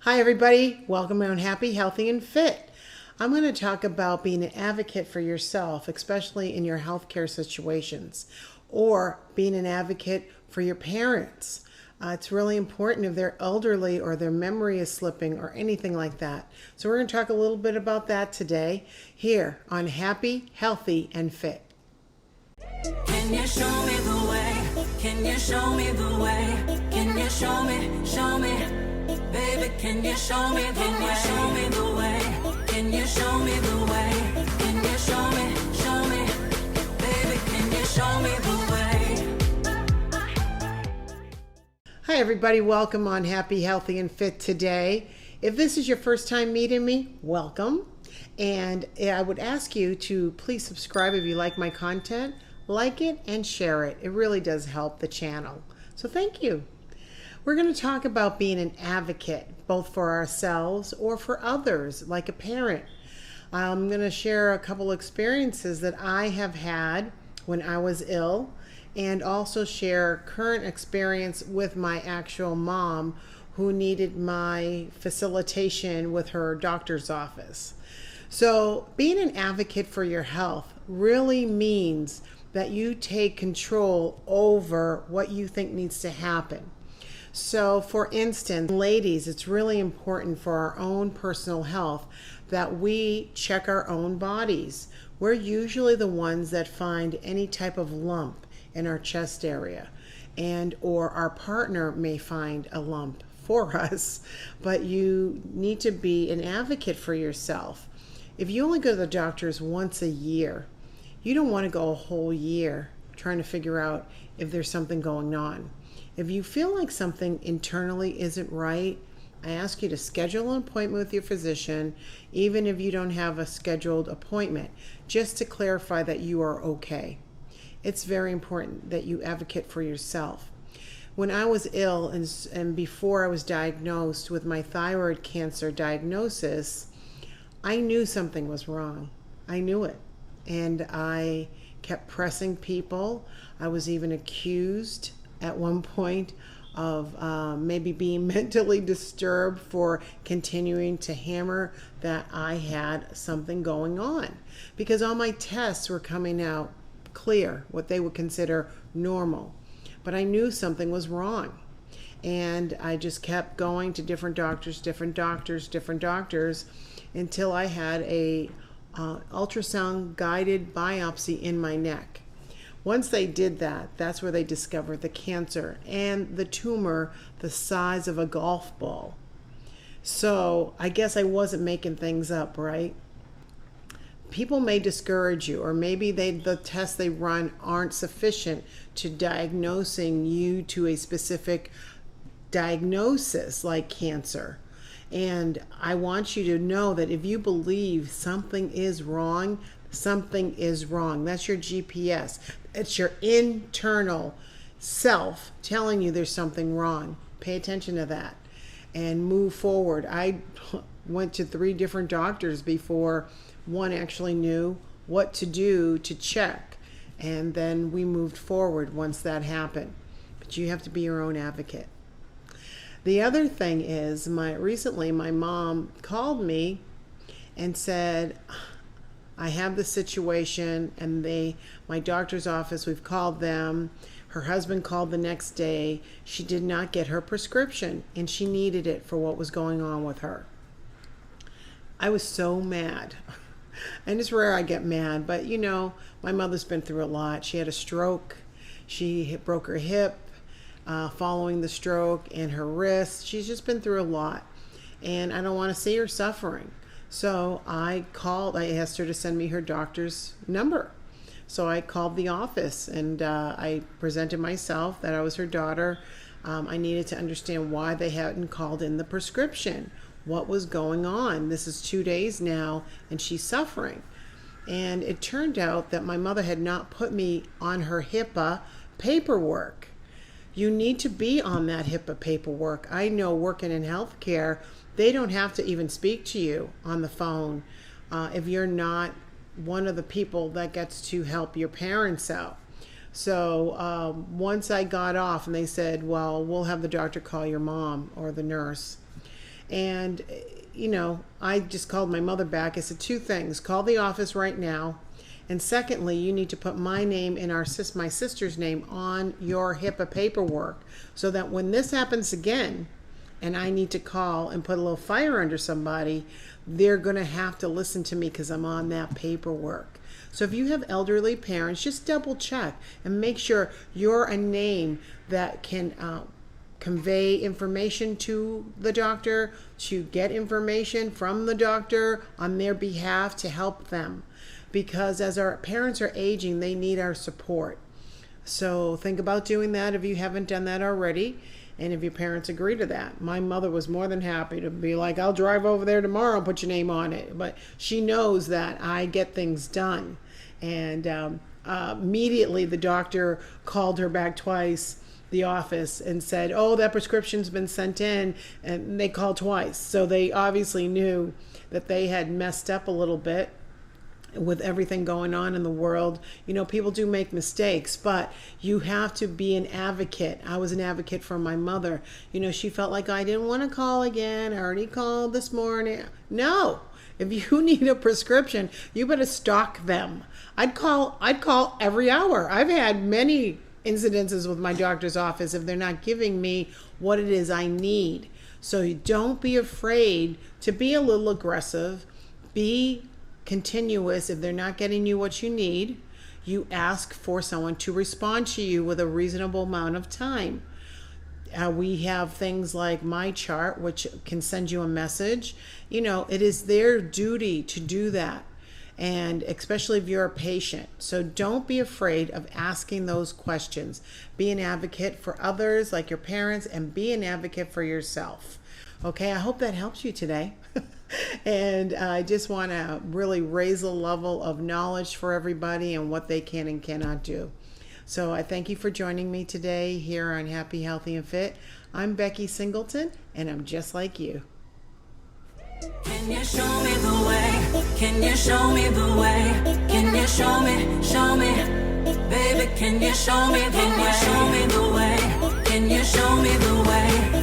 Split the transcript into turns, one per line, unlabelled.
Hi everybody, welcome on Happy, Healthy, and Fit. I'm going to talk about being an advocate for yourself, especially in your healthcare situations, or being an advocate for your parents. It's really important if they're elderly or their memory is slipping or anything like that. So we're going to talk a little bit about that today here on Happy, Healthy, and Fit.
Can you show me the way? Can you show me the way? Can you show me? Baby, can you show me the way? Can you show me the way? Can you show me the way? Can you show me? Baby, can you show me the way?
Hi everybody, welcome on Happy, Healthy, and Fit today. If this is your first time meeting me, welcome. And I would ask you to please subscribe if you like my content, like it, and share it. It really does help the channel. So thank you. We're going to talk about being an advocate, both for ourselves or for others, like a parent. I'm going to share a couple experiences that I have had when I was ill, and also share current experience with my actual mom who needed my facilitation with her doctor's office. So being an advocate for your health really means that you take control over what you think needs to happen. So for instance, ladies, it's really important for our own personal health that we check our own bodies. We're usually the ones that find any type of lump in our chest area, and or our partner may find a lump for us, but you need to be an advocate for yourself. If you only go to the doctors once a year, you don't want to go a whole year trying to figure out if there's something going on. If you feel like something internally isn't right, I ask you to schedule an appointment with your physician, even if you don't have a scheduled appointment, just to clarify that you are okay. It's very important that you advocate for yourself. When I was ill and before I was diagnosed with my thyroid cancer diagnosis, I knew something was wrong. I knew it. And I kept pressing people. I was even accused at one point of maybe being mentally disturbed for continuing to hammer that I had something going on, because all my tests were coming out clear, what they would consider normal. But I knew something was wrong. And I just kept going to different doctors until I had a ultrasound guided biopsy in my neck. Once they did that, that's where they discovered the cancer and the tumor the size of a golf ball. So I guess I wasn't making things up, right? People may discourage you, or maybe the tests they run aren't sufficient to diagnosing you to a specific diagnosis like cancer. And I want you to know that if you believe something is wrong, something is wrong. That's your GPS. It's your internal self telling you there's something wrong. Pay attention to that and move forward. I went to 3 different doctors before one actually knew what to do to check. And then we moved forward once that happened. But you have to be your own advocate. The other thing is, recently my mom called me and said, I have the situation, and my doctor's office, we've called them. Her husband called the next day. She did not get her prescription, and she needed it for what was going on with her. I was so mad. And it's rare I get mad, but you know, my mother's been through a lot. She had a stroke. She broke her hip following the stroke, and her wrist. She's just been through a lot, and I don't want to see her suffering. So I asked her to send me her doctor's number. So I called the office, and I presented myself that I was her daughter. I needed to understand why they hadn't called in the prescription. What was going on? This is 2 days now, and she's suffering. And it turned out that my mother had not put me on her HIPAA paperwork. You need to be on that HIPAA paperwork. I know working in healthcare, they don't have to even speak to you on the phone if you're not one of the people that gets to help your parents out. So once I got off, and they said, well, we'll have the doctor call your mom or the nurse. And, I just called my mother back. I said 2 things. Call the office right now. And secondly, you need to put my name and my sister's name on your HIPAA paperwork so that when this happens again and I need to call and put a little fire under somebody, they're going to have to listen to me because I'm on that paperwork. So if you have elderly parents, just double check and make sure you're a name that can convey information to the doctor, to get information from the doctor on their behalf to help them. Because as our parents are aging, they need our support. So think about doing that if you haven't done that already. And if your parents agree to that. My mother was more than happy to be like, I'll drive over there tomorrow and put your name on it. But she knows that I get things done. And immediately the doctor called her back twice, the office, and said, oh, that prescription's been sent in. And they called twice. So they obviously knew that they had messed up a little bit with everything going on in the world. People do make mistakes, but you have to be an advocate. I was an advocate for my mother. She felt like I didn't want to call again. I already called this morning. No, if you need a prescription, you better stock them. I'd call every hour. I've had many incidences with my doctor's office if they're not giving me what it is I need. So don't be afraid to be a little aggressive. Be continuous. If they're not getting you what you need, you ask for someone to respond to you with a reasonable amount of time. We have things like My Chart, which can send you a message. It is their duty to do that, and especially if you're a patient. So don't be afraid of asking those questions. Be an advocate for others like your parents, and be an advocate for yourself. Okay, I hope that helps you today. And I just want to really raise the level of knowledge for everybody and what they can and cannot do. So I thank you for joining me today here on Happy, Healthy, and Fit. I'm Becky Singleton, and I'm just like you.
Can you show me the way? Can you show me the way? Can you show me, baby? Can you show me the way? Can you show me the way? Can you show me the way?